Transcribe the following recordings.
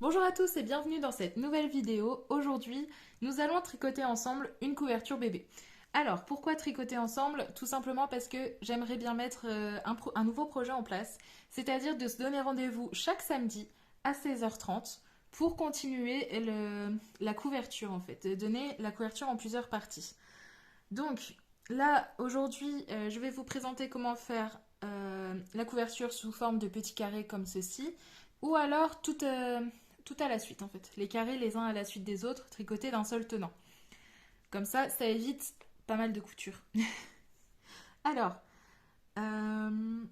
Bonjour à tous et bienvenue dans cette nouvelle vidéo. Aujourd'hui, nous allons tricoter ensemble une couverture bébé. Alors, pourquoi tricoter ensemble? Tout simplement parce que j'aimerais bien mettre un nouveau projet en place, c'est-à-dire de se donner rendez-vous chaque samedi à 16h30 pour continuer la couverture en fait, de donner la couverture en plusieurs parties. Donc là, aujourd'hui, je vais vous présenter comment faire la couverture sous forme de petits carrés comme ceci, ou alors tout à la suite en fait. Les carrés les uns à la suite des autres, tricotés d'un seul tenant. Comme ça évite pas mal de coutures. Alors, euh,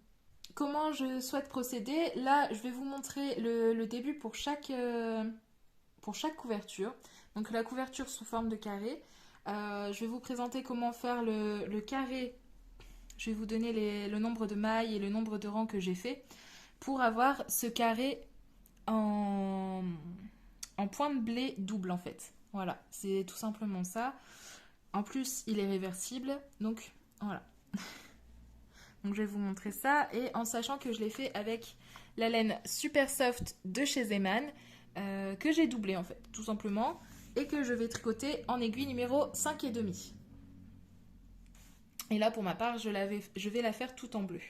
comment je souhaite procéder? Là, je vais vous montrer le début pour chaque couverture. Donc la couverture sous forme de carré. Je vais vous présenter comment faire le carré. Je vais vous donner le nombre de mailles et le nombre de rangs que j'ai fait pour avoir ce carré en, en point de blé double en fait. Voilà, c'est tout simplement ça. En plus, il est réversible, donc voilà. Donc je vais vous montrer ça et en sachant que je l'ai fait avec la laine super soft de chez Zeman que j'ai doublé en fait, tout simplement, et que je vais tricoter en aiguille numéro 5,5. Et là pour ma part, je vais la faire tout en bleu.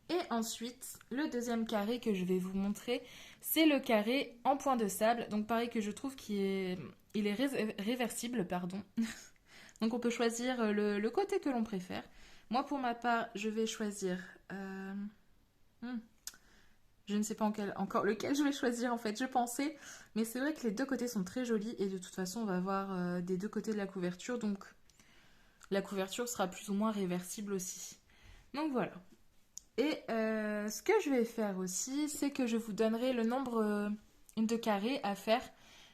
Et ensuite, le deuxième carré que je vais vous montrer, c'est le carré en point de sable. Donc pareil que je trouve il est réversible, pardon. Donc on peut choisir le côté que l'on préfère. Moi pour ma part, je vais choisir... hmm, je ne sais pas encore lequel je vais choisir en fait, je pensais. Mais c'est vrai que les deux côtés sont très jolis et de toute façon on va avoir des deux côtés de la couverture. Donc la couverture sera plus ou moins réversible aussi. Donc voilà. Et ce que je vais faire aussi, c'est que je vous donnerai le nombre de carrés à faire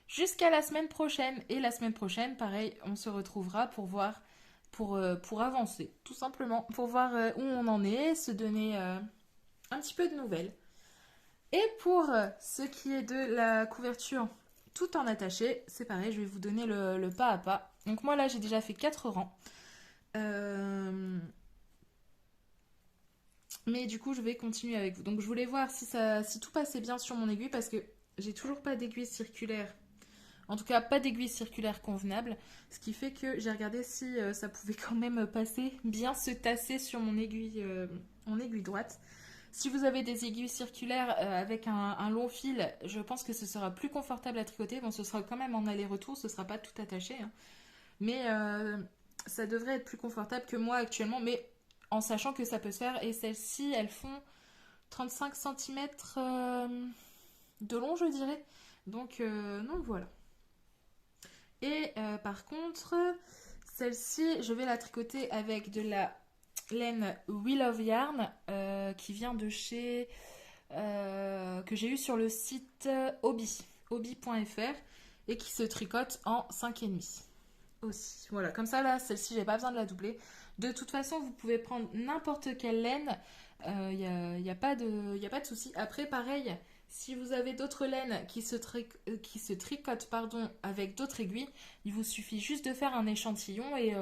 jusqu'à la semaine prochaine. Et la semaine prochaine, pareil, on se retrouvera pour voir, pour avancer, tout simplement, pour voir où on en est, se donner un petit peu de nouvelles. Et pour ce qui est de la couverture tout en attaché, c'est pareil, je vais vous donner le pas à pas. Donc moi là, j'ai déjà fait 4 rangs. Euh, Mais du coup, je vais continuer avec vous. Donc, je voulais voir si tout passait bien sur mon aiguille parce que j'ai toujours pas d'aiguille circulaire. En tout cas, pas d'aiguille circulaire convenable. Ce qui fait que j'ai regardé si ça pouvait quand même passer, bien se tasser sur mon aiguille droite. Si vous avez des aiguilles circulaires avec un long fil, je pense que ce sera plus confortable à tricoter. Bon, ce sera quand même en aller-retour, ce sera pas tout attaché, hein. Mais ça devrait être plus confortable que moi actuellement. Mais en sachant que ça peut se faire. Et celles-ci, elles font 35 cm de long, je dirais. Donc voilà. Et par contre, celle-ci, je vais la tricoter avec de la laine Wheel of Yarn qui vient de chez... que j'ai eu sur le site obi.fr et qui se tricote en 5,5 aussi. Voilà, comme ça là, celle-ci, j'ai pas besoin de la doubler. De toute façon, vous pouvez prendre n'importe quelle laine. Il y a pas de souci. Après, pareil, si vous avez d'autres laines qui se tricotent pardon, avec d'autres aiguilles, il vous suffit juste de faire un échantillon et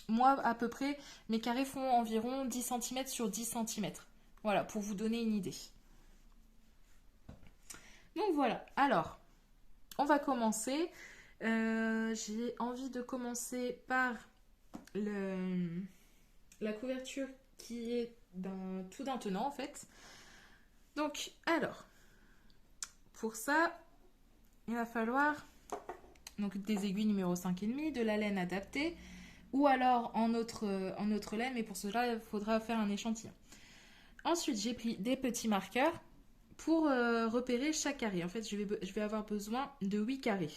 moi, à peu près, mes carrés font environ 10 cm sur 10 cm. Voilà, pour vous donner une idée. Donc voilà, alors, on va commencer. J'ai envie de commencer par le, la couverture qui est tout d'un tenant en fait. Donc, alors, pour ça, il va falloir donc des aiguilles numéro 5,5, de la laine adaptée, ou alors en autre laine, mais pour cela, il faudra faire un échantillon. Ensuite, j'ai pris des petits marqueurs pour repérer chaque carré. En fait, je vais avoir besoin de 8 carrés.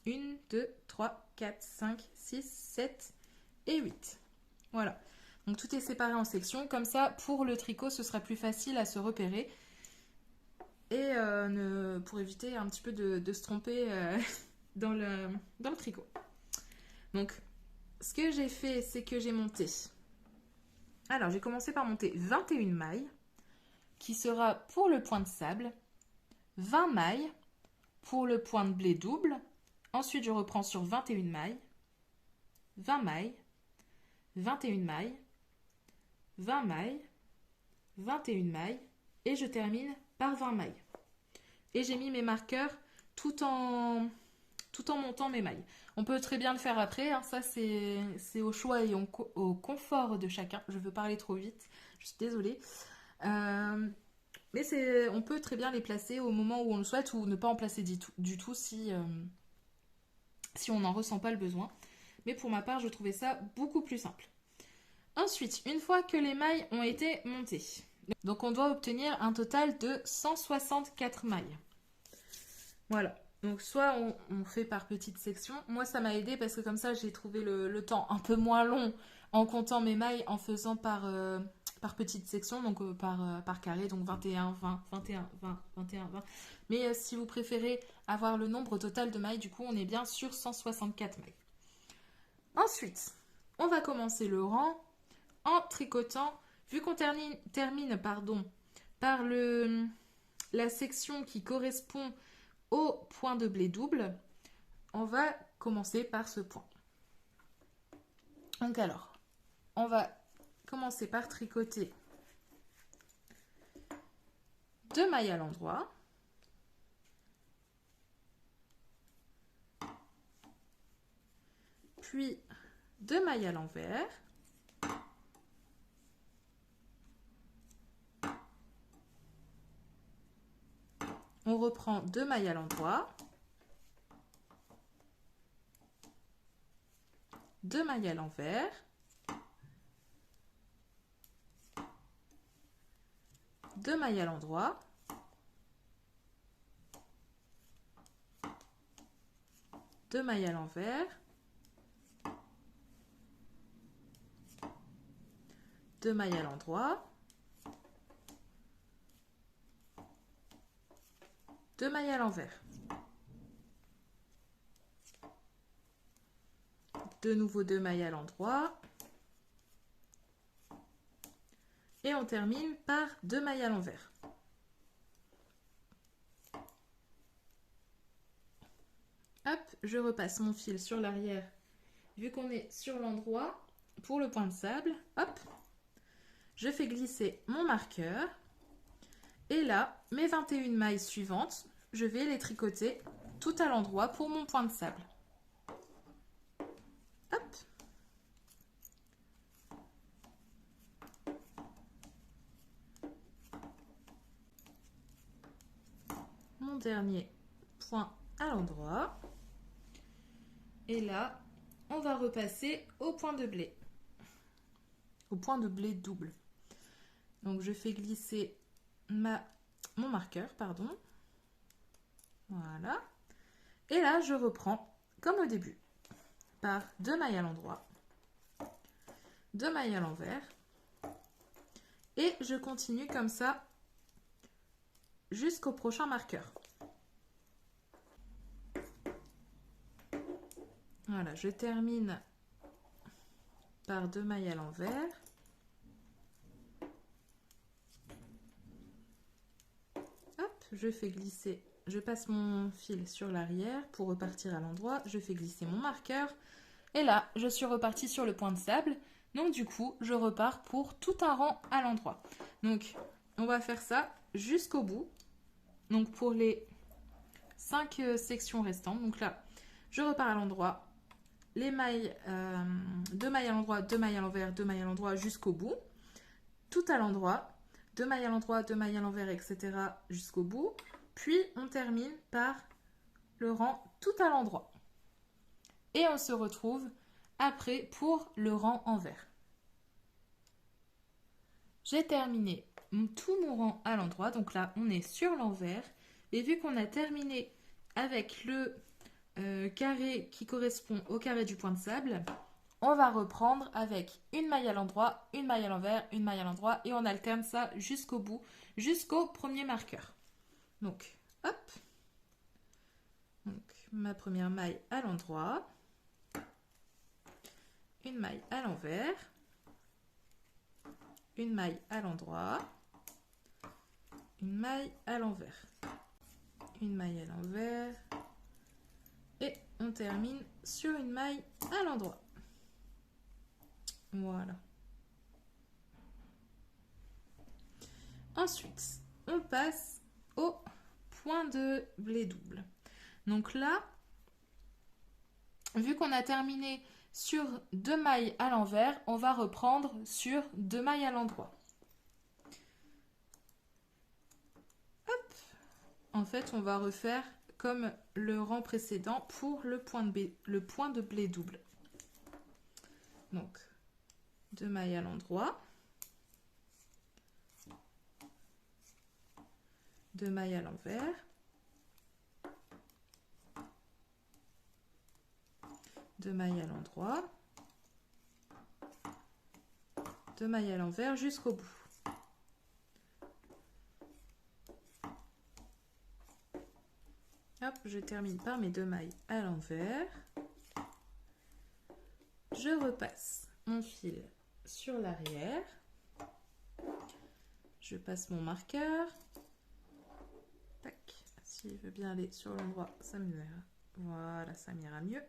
1, 2, 3, 4, 5, 6, 7 et 8. Voilà. Donc tout est séparé en sections. Comme ça, pour le tricot, ce sera plus facile à se repérer. Et pour éviter un petit peu de se tromper dans le tricot. Donc, ce que j'ai fait, c'est que j'ai monté. Alors, j'ai commencé par monter 21 mailles, qui sera pour le point de sable, 20 mailles pour le point de blé double. Ensuite, je reprends sur 21 mailles, 20 mailles, 21 mailles, 20 mailles, 21 mailles, et je termine par 20 mailles. Et j'ai mis mes marqueurs tout en, tout en montant mes mailles. On peut très bien le faire après, hein, ça c'est au choix et au confort de chacun. Je veux parler trop vite, je suis désolée. Euh, mais on peut très bien les placer au moment où on le souhaite ou ne pas en placer du tout si on n'en ressent pas le besoin. Mais pour ma part, je trouvais ça beaucoup plus simple. Ensuite, une fois que les mailles ont été montées, donc on doit obtenir un total de 164 mailles. Voilà. Donc soit on fait par petites sections. Moi, ça m'a aidé parce que comme ça, j'ai trouvé le temps un peu moins long en comptant mes mailles en faisant par petites sections, donc par carré, donc 21, 20, 21, 20, 21, 20. Mais si vous préférez avoir le nombre total de mailles, du coup, on est bien sur 164 mailles. Ensuite, on va commencer le rang en tricotant, vu qu'on termine par la section qui correspond au point de blé double, on va commencer par ce point. Donc alors, on va commencer par tricoter 2 mailles à l'endroit. Puis 2 mailles à l'envers. On reprend 2 mailles à l'endroit. 2 mailles à l'envers. 2 mailles à l'endroit. 2 mailles à l'envers. 2 mailles à l'endroit. 2 mailles à l'envers. De nouveau 2 mailles à l'endroit. Et on termine par 2 mailles à l'envers. Hop, je repasse mon fil sur l'arrière. Vu qu'on est sur l'endroit, pour le point de sable, hop, je fais glisser mon marqueur. Et là, mes 21 mailles suivantes, je vais les tricoter tout à l'endroit pour mon point de sable. Hop. Mon dernier point à l'endroit. Et là, on va repasser au point de blé. Au point de blé double. Donc je fais glisser mon marqueur, pardon. Voilà. Et là, je reprends comme au début, par 2 mailles à l'endroit, 2 mailles à l'envers, et je continue comme ça jusqu'au prochain marqueur. Voilà, je termine par 2 mailles à l'envers. Hop, je fais glisser, je passe mon fil sur l'arrière pour repartir à l'endroit, je fais glisser mon marqueur, et là, je suis repartie sur le point de sable. Donc du coup, je repars pour tout un rang à l'endroit. Donc, on va faire ça jusqu'au bout. Donc pour les 5 sections restantes. Donc là, je repars à l'endroit. Les mailles, 2 mailles à l'endroit, 2 mailles à l'envers, 2 mailles à l'endroit jusqu'au bout. Tout à l'endroit. 2 mailles à l'endroit, 2 mailles à l'envers, etc. jusqu'au bout. Puis on termine par le rang tout à l'endroit. Et on se retrouve après pour le rang envers. J'ai terminé tout mon rang à l'endroit, donc là on est sur l'envers. Et vu qu'on a terminé avec le carré qui correspond au carré du point de sable, on va reprendre avec une maille à l'endroit, une maille à l'envers, une maille à l'endroit et on alterne ça jusqu'au bout, jusqu'au premier marqueur. Donc hop, donc ma première maille à l'endroit, une maille à l'envers, une maille à l'endroit, une maille à l'envers, une maille à l'envers et on termine sur une maille à l'endroit. Voilà. Ensuite, on passe au point de blé double. Donc là, vu qu'on a terminé sur 2 mailles à l'envers, on va reprendre sur 2 mailles à l'endroit. Hop. En fait, on va refaire comme le rang précédent pour le point de blé double. Donc, 2 mailles à l'endroit, 2 mailles à l'envers, 2 mailles à l'endroit, 2 mailles à l'envers jusqu'au bout. Hop, je termine par mes 2 mailles à l'envers. Je repasse mon fil sur l'arrière. Je passe mon marqueur. Tac. S'il veut bien aller sur l'endroit, ça m'ira. Voilà, ça m'ira mieux.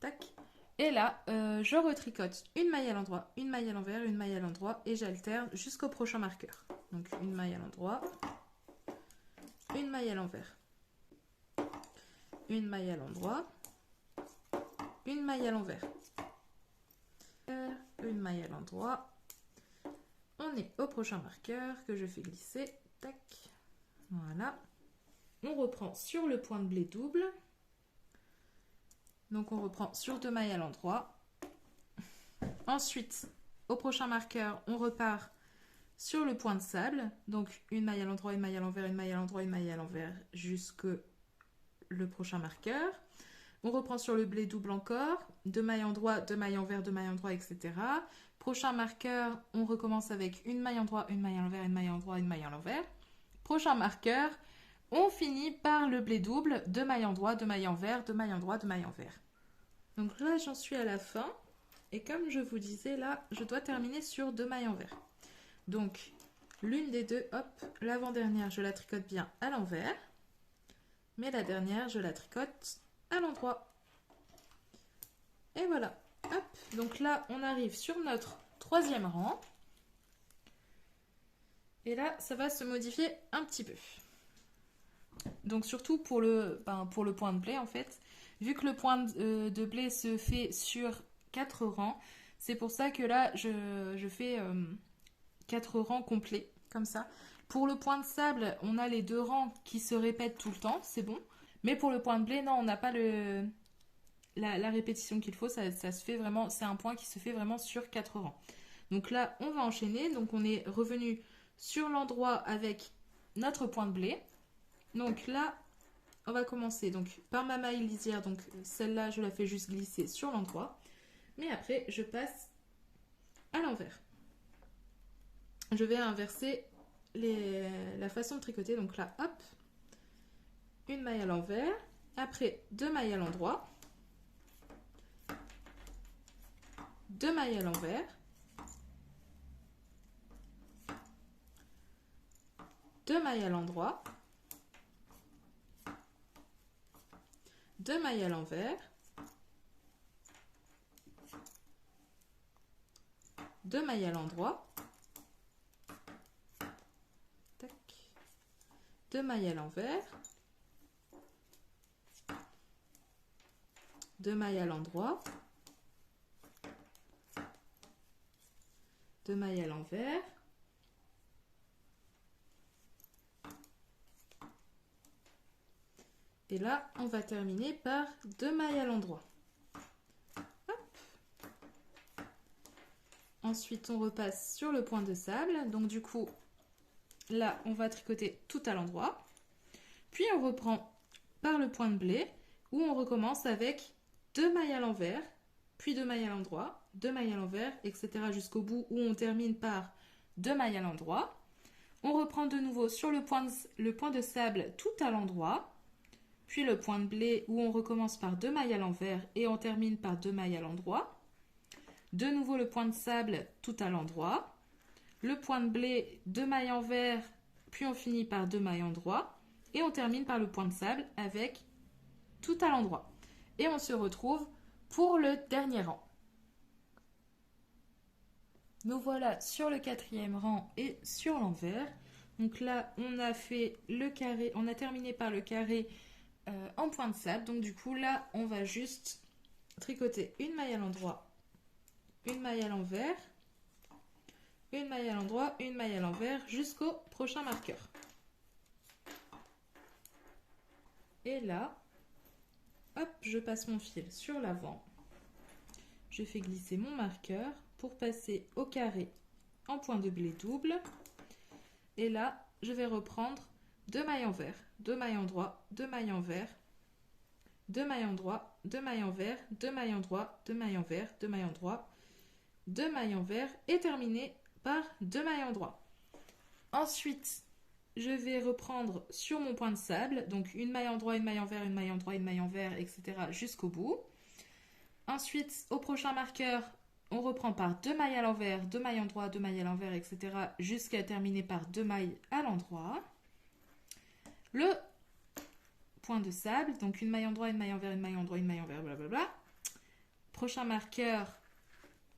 Tac. Et là, je retricote une maille à l'endroit, une maille à l'envers, une maille à l'endroit et j'alterne jusqu'au prochain marqueur. Donc une maille à l'endroit, une maille à l'envers, une maille à l'endroit, une maille à l'envers, une maille à l'endroit. On est au prochain marqueur que je fais glisser. Tac. Voilà. On reprend sur le point de blé double. Donc on reprend sur 2 mailles à l'endroit. Ensuite, au prochain marqueur, on repart sur le point de sable. Donc une maille à l'endroit, une maille à l'envers, une maille à l'endroit, une maille à l'envers jusque le prochain marqueur. On reprend sur le blé double encore. 2 mailles en droit, 2 mailles envers, 2 mailles en droit, etc. Prochain marqueur, on recommence avec une maille en droit, une maille à l'envers, une maille en droit, une maille à l'envers. Prochain marqueur, on finit par le blé double, 2 mailles en droit, 2 mailles envers, 2 mailles en droit, 2 mailles envers. Donc là, j'en suis à la fin. Et comme je vous disais, là, je dois terminer sur 2 mailles envers. Donc, l'une des deux, hop, l'avant-dernière, je la tricote bien à l'envers. Mais la dernière, je la tricote à l'endroit. Et voilà. Hop. Donc là, on arrive sur notre 3e rang. Et là, ça va se modifier un petit peu. Donc surtout pour le point de blé, en fait. Vu que le point de blé se fait sur 4 rangs, c'est pour ça que là, je fais 4 rangs complets, comme ça. Pour le point de sable, on a les 2 rangs qui se répètent tout le temps, c'est bon. Mais pour le point de blé, non, on n'a pas la répétition qu'il faut. Ça se fait vraiment, c'est un point qui se fait vraiment sur 4 rangs. Donc là, on va enchaîner. Donc on est revenu sur l'endroit avec notre point de blé. Donc là, on va commencer donc par ma maille lisière. Donc celle-là, je la fais juste glisser sur l'endroit. Mais après, je passe à l'envers. Je vais inverser la façon de tricoter. Donc là, hop, une maille à l'envers. Après, 2 mailles à l'endroit. 2 mailles à l'envers. 2 mailles à l'endroit. 2 mailles à l'envers. 2 mailles à l'endroit. 2 mailles à l'envers. 2 mailles à l'endroit. 2 mailles à l'envers. Et là, on va terminer par 2 mailles à l'endroit. Ensuite, on repasse sur le point de sable. Donc du coup, là, on va tricoter tout à l'endroit. Puis on reprend par le point de blé, où on recommence avec 2 mailles à l'envers, puis 2 mailles à l'endroit, 2 mailles à l'envers, etc. jusqu'au bout, où on termine par 2 mailles à l'endroit. On reprend de nouveau sur le point de sable tout à l'endroit, puis le point de blé, où on recommence par 2 mailles à l'envers et on termine par 2 mailles à l'endroit. De nouveau le point de sable tout à l'endroit. Le point de blé, 2 mailles envers, puis on finit par 2 mailles endroit. Et on termine par le point de sable avec tout à l'endroit. Et on se retrouve pour le dernier rang. Nous voilà sur le 4e rang et sur l'envers. Donc là, on a fait le carré, on a terminé par le carré en point de sable. Donc du coup, là, on va juste tricoter une maille à l'endroit, une maille à l'envers, une maille à l'endroit, une maille à l'envers jusqu'au prochain marqueur. Et là, hop, je passe mon fil sur l'avant. Je fais glisser mon marqueur pour passer au carré en point de blé double. Et là, je vais reprendre 2 mailles envers, 2 mailles endroit, 2 mailles envers, 2 mailles endroit, 2 mailles envers, 2 mailles endroit, 2 mailles envers, 2 mailles endroit, 2 mailles envers et terminer par 2 mailles endroit. Ensuite, je vais reprendre sur mon point de sable, donc une maille endroit, une maille envers, une maille endroit, une maille envers, etc. jusqu'au bout. Ensuite, au prochain marqueur, on reprend par 2 mailles à l'envers, 2 mailles endroit, 2 mailles à l'envers, etc. jusqu'à terminer par 2 mailles à l'endroit. Le point de sable, donc une maille endroit, une maille envers, une maille endroit, une maille envers, blablabla. Prochain marqueur,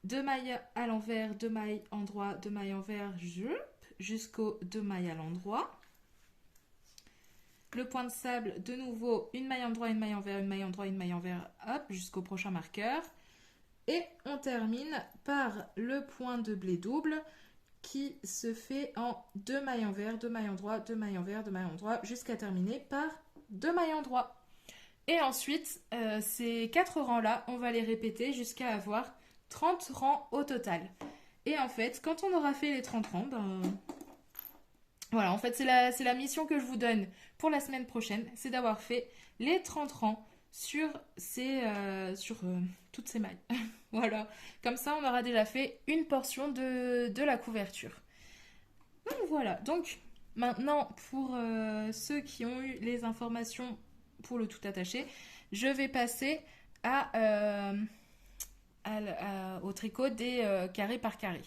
2 mailles à l'envers, 2 mailles endroit, 2 mailles envers, jusqu'aux 2 mailles à l'endroit. Le point de sable, de nouveau, une maille endroit, une maille envers, une maille endroit, une maille envers, hop, jusqu'au prochain marqueur. Et on termine par le point de blé double qui se fait en 2 mailles envers, 2 mailles endroit, 2 mailles envers, 2 mailles endroit, jusqu'à terminer par 2 mailles endroit. Et ensuite, ces 4 rangs-là, on va les répéter jusqu'à avoir 30 rangs au total. Et en fait, quand on aura fait les 30 rangs, voilà, en fait, c'est la mission que je vous donne pour la semaine prochaine, c'est d'avoir fait les 30 rangs sur toutes ces mailles. Voilà, comme ça, on aura déjà fait une portion de la couverture. Donc voilà, donc maintenant, pour ceux qui ont eu les informations pour le tout attaché, je vais passer au tricot des carrés par carré.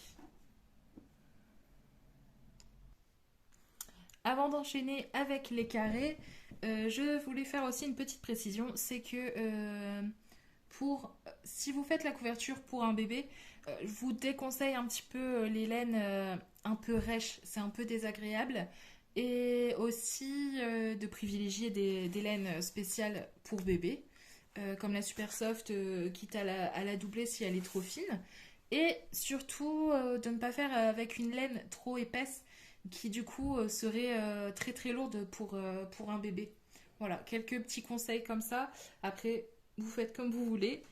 Avant d'enchaîner avec les carrés, je voulais faire aussi une petite précision, c'est que si vous faites la couverture pour un bébé, je vous déconseille un petit peu les laines un peu rêches, c'est un peu désagréable. Et aussi de privilégier des laines spéciales pour bébé, comme la Super Soft, quitte à la doubler si elle est trop fine. Et surtout de ne pas faire avec une laine trop épaisse qui du coup serait très très lourde pour un bébé. Voilà, quelques petits conseils comme ça. Après, vous faites comme vous voulez,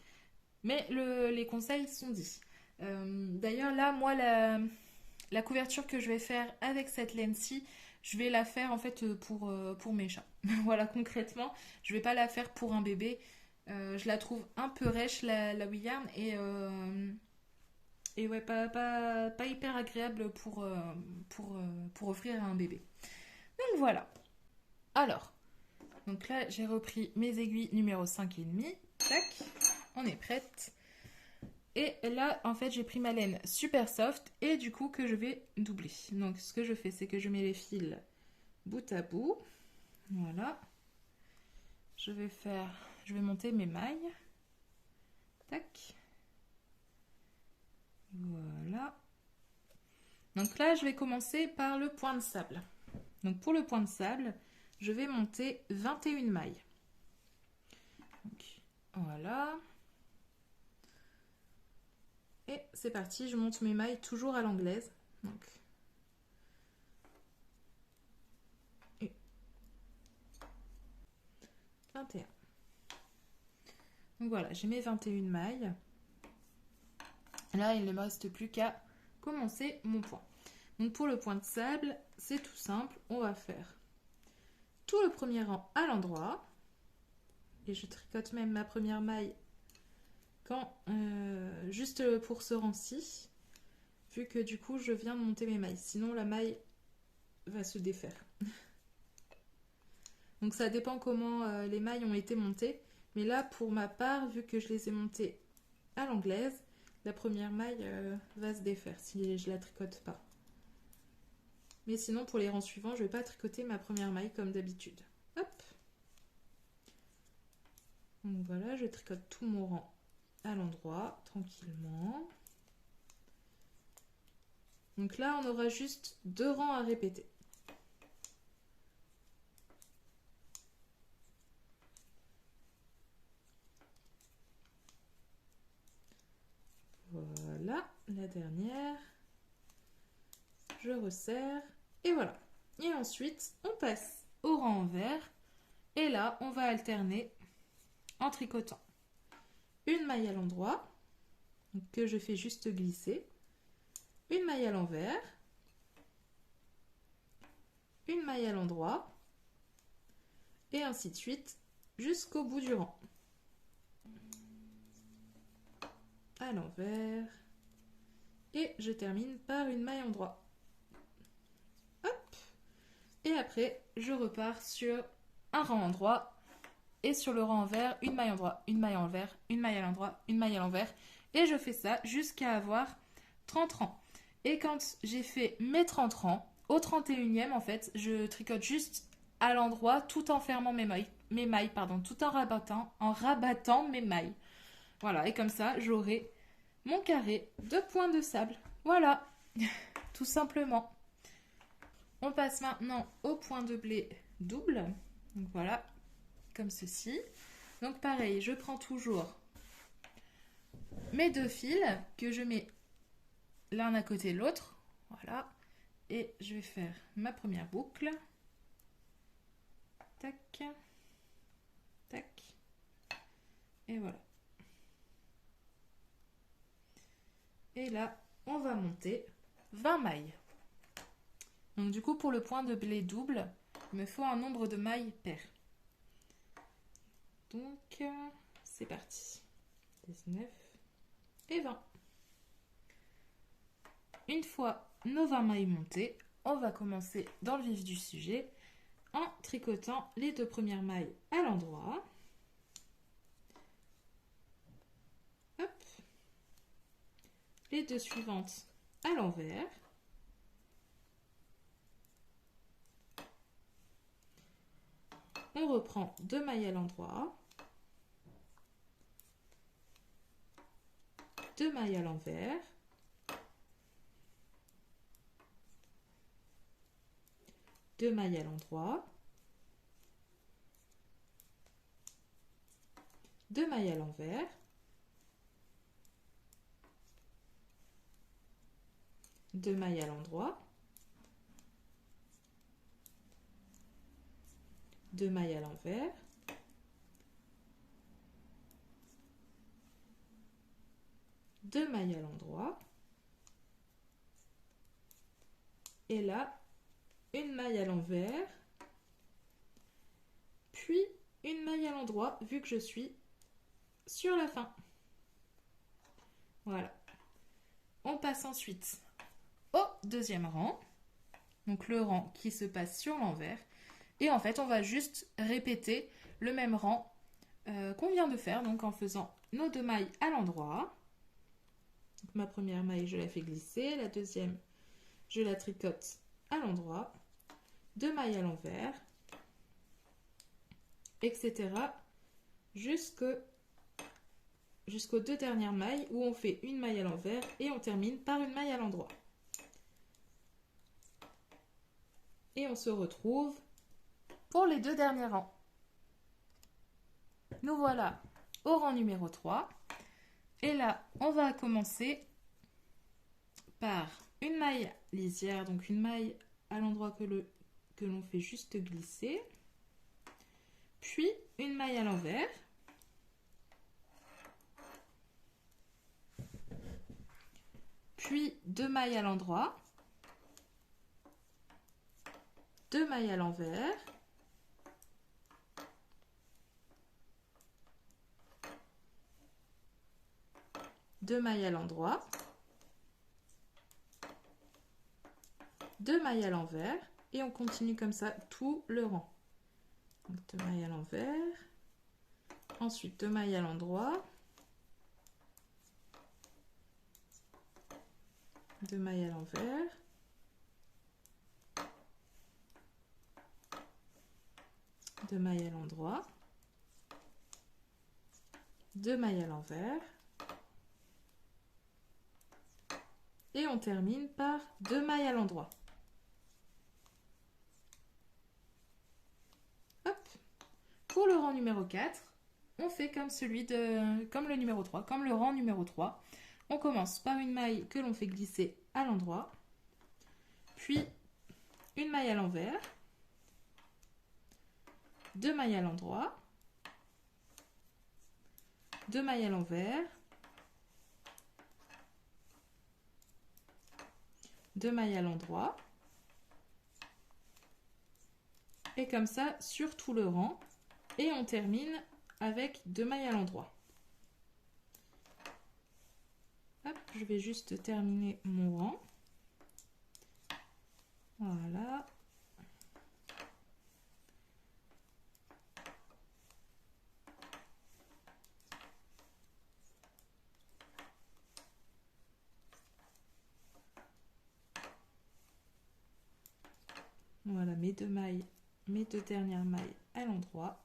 mais les conseils sont dits. D'ailleurs, là, moi, la couverture que je vais faire avec cette laine-ci, je vais la faire en fait pour mes chats. Voilà, concrètement, je vais pas la faire pour un bébé. Je la trouve un peu rêche, la William, et ouais, pas hyper agréable pour offrir à un bébé. Donc voilà. Alors, donc là, j'ai repris mes aiguilles numéro 5,5. Tac, on est prête. Et là, en fait, j'ai pris ma laine super soft et du coup que je vais doubler. Donc, ce que je fais, c'est que je mets les fils bout à bout. Voilà. Je vais monter mes mailles. Tac. Voilà. Donc là, je vais commencer par le point de sable. Donc pour le point de sable, je vais monter 21 mailles. Donc, voilà. Et c'est parti, je monte mes mailles toujours à l'anglaise. Donc, 21. Donc voilà, j'ai mes 21 mailles. Là, il ne me reste plus qu'à commencer mon point. Donc pour le point de sable, c'est tout simple. On va faire tout le premier rang à l'endroit. Et je tricote même ma première maille juste pour ce rang-ci. Vu que du coup, je viens de monter mes mailles. Sinon, la maille va se défaire. Donc ça dépend comment les mailles ont été montées. Mais là, pour ma part, vu que je les ai montées à l'anglaise, la première maille va se défaire si je la tricote pas. Mais sinon, pour les rangs suivants, je vais pas tricoter ma première maille comme d'habitude. Hop. Donc voilà, je tricote tout mon rang à l'endroit, tranquillement. Donc là, on aura juste 2 rangs à répéter. dernière. Je resserre et voilà. Et ensuite, on passe au rang envers et là, on va alterner en tricotant une maille à l'endroit que je fais juste glisser, une maille à l'envers, une maille à l'endroit et ainsi de suite jusqu'au bout du rang. À l'envers et je termine par une maille endroit. Hop. Et après, je repars sur un rang endroit et sur le rang envers, une maille endroit, une maille à l'envers, une maille à l'endroit, une maille à l'envers. Et je fais ça jusqu'à avoir 30 rangs. Et quand j'ai fait mes 30 rangs, au 31e, en fait, je tricote juste à l'endroit tout en fermant mes mailles, tout en rabattant mes mailles. Voilà, et comme ça, j'aurai mon carré de points de sable. Voilà, tout simplement. On passe maintenant au point de blé double. Donc voilà, comme ceci. Donc pareil, je prends toujours mes deux fils que je mets l'un à côté de l'autre. Voilà. Et je vais faire ma première boucle. Tac. Tac. Et voilà. Et là, on va monter 20 mailles. Donc du coup, pour le point de blé double, il me faut un nombre de mailles pair. Donc, c'est parti. 19 et 20. Une fois nos 20 mailles montées, on va commencer dans le vif du sujet en tricotant les deux premières mailles à l'endroit. Hop. Les deux suivantes à l'envers. On reprend deux mailles à l'endroit. Deux mailles à l'envers. Deux mailles à l'endroit. Deux mailles à l'envers. Deux mailles à l'endroit. Deux mailles à l'envers. Deux mailles à l'endroit. Et là, une maille à l'envers, puis une maille à l'endroit, vu que je suis sur la fin. Voilà. On passe ensuite au deuxième rang, donc le rang qui se passe sur l'envers. Et en fait, on va juste répéter le même rang qu'on vient de faire, donc en faisant nos deux mailles à l'endroit. Ma première maille, je la fais glisser, la deuxième, je la tricote à l'endroit. Deux mailles à l'envers, etc. jusqu'aux deux dernières mailles où on fait une maille à l'envers et on termine par une maille à l'endroit. Et on se retrouve pour les deux derniers rangs. Nous voilà au rang numéro 3. Et là, on va commencer par une maille lisière, donc une maille à l'endroit que l'on fait juste glisser, puis une maille à l'envers, puis deux mailles à l'endroit, deux mailles à l'envers, deux mailles à l'endroit, deux mailles à l'envers, et on continue comme ça tout le rang. Donc, deux mailles à l'envers, ensuite deux mailles à l'endroit, deux mailles à l'envers, deux mailles à l'endroit, deux mailles à l'envers, et on termine par deux mailles à l'endroit. Hop. Pour le rang numéro 4, on fait comme le numéro 3, comme le rang numéro 3. On commence par une maille que l'on fait glisser à l'endroit, puis une maille à l'envers, 2 mailles à l'endroit, 2 mailles à l'envers, 2 mailles à l'endroit, et comme ça sur tout le rang, et on termine avec 2 mailles à l'endroit. Hop, je vais juste terminer mon rang. Voilà. Voilà mes 2 mailles, mes 2 dernières mailles à l'endroit.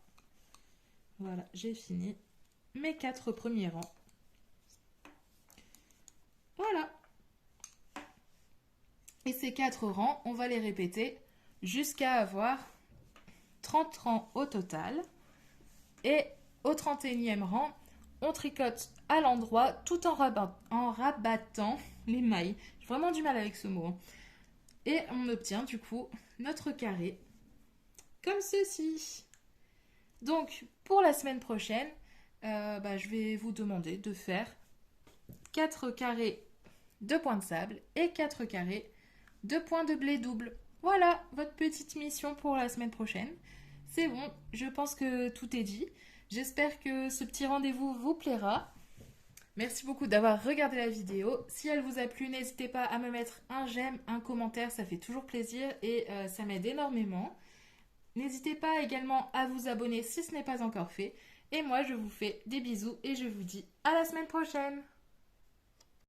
Voilà, j'ai fini mes 4 premiers rangs. Voilà. Et ces 4 rangs, on va les répéter jusqu'à avoir 30 rangs au total. Et au 31e rang, on tricote à l'endroit tout en rabattant les mailles. J'ai vraiment du mal avec ce mot. Et on obtient du coup notre carré comme ceci. Donc pour la semaine prochaine, je vais vous demander de faire 4 carrés de points de sable et 4 carrés de points de blé double. Voilà votre petite mission pour la semaine prochaine. C'est bon, je pense que tout est dit. J'espère que ce petit rendez-vous vous plaira. Merci beaucoup d'avoir regardé la vidéo. Si elle vous a plu, n'hésitez pas à me mettre un j'aime, un commentaire, ça fait toujours plaisir et ça m'aide énormément. N'hésitez pas également à vous abonner si ce n'est pas encore fait. Et moi, je vous fais des bisous et je vous dis à la semaine prochaine.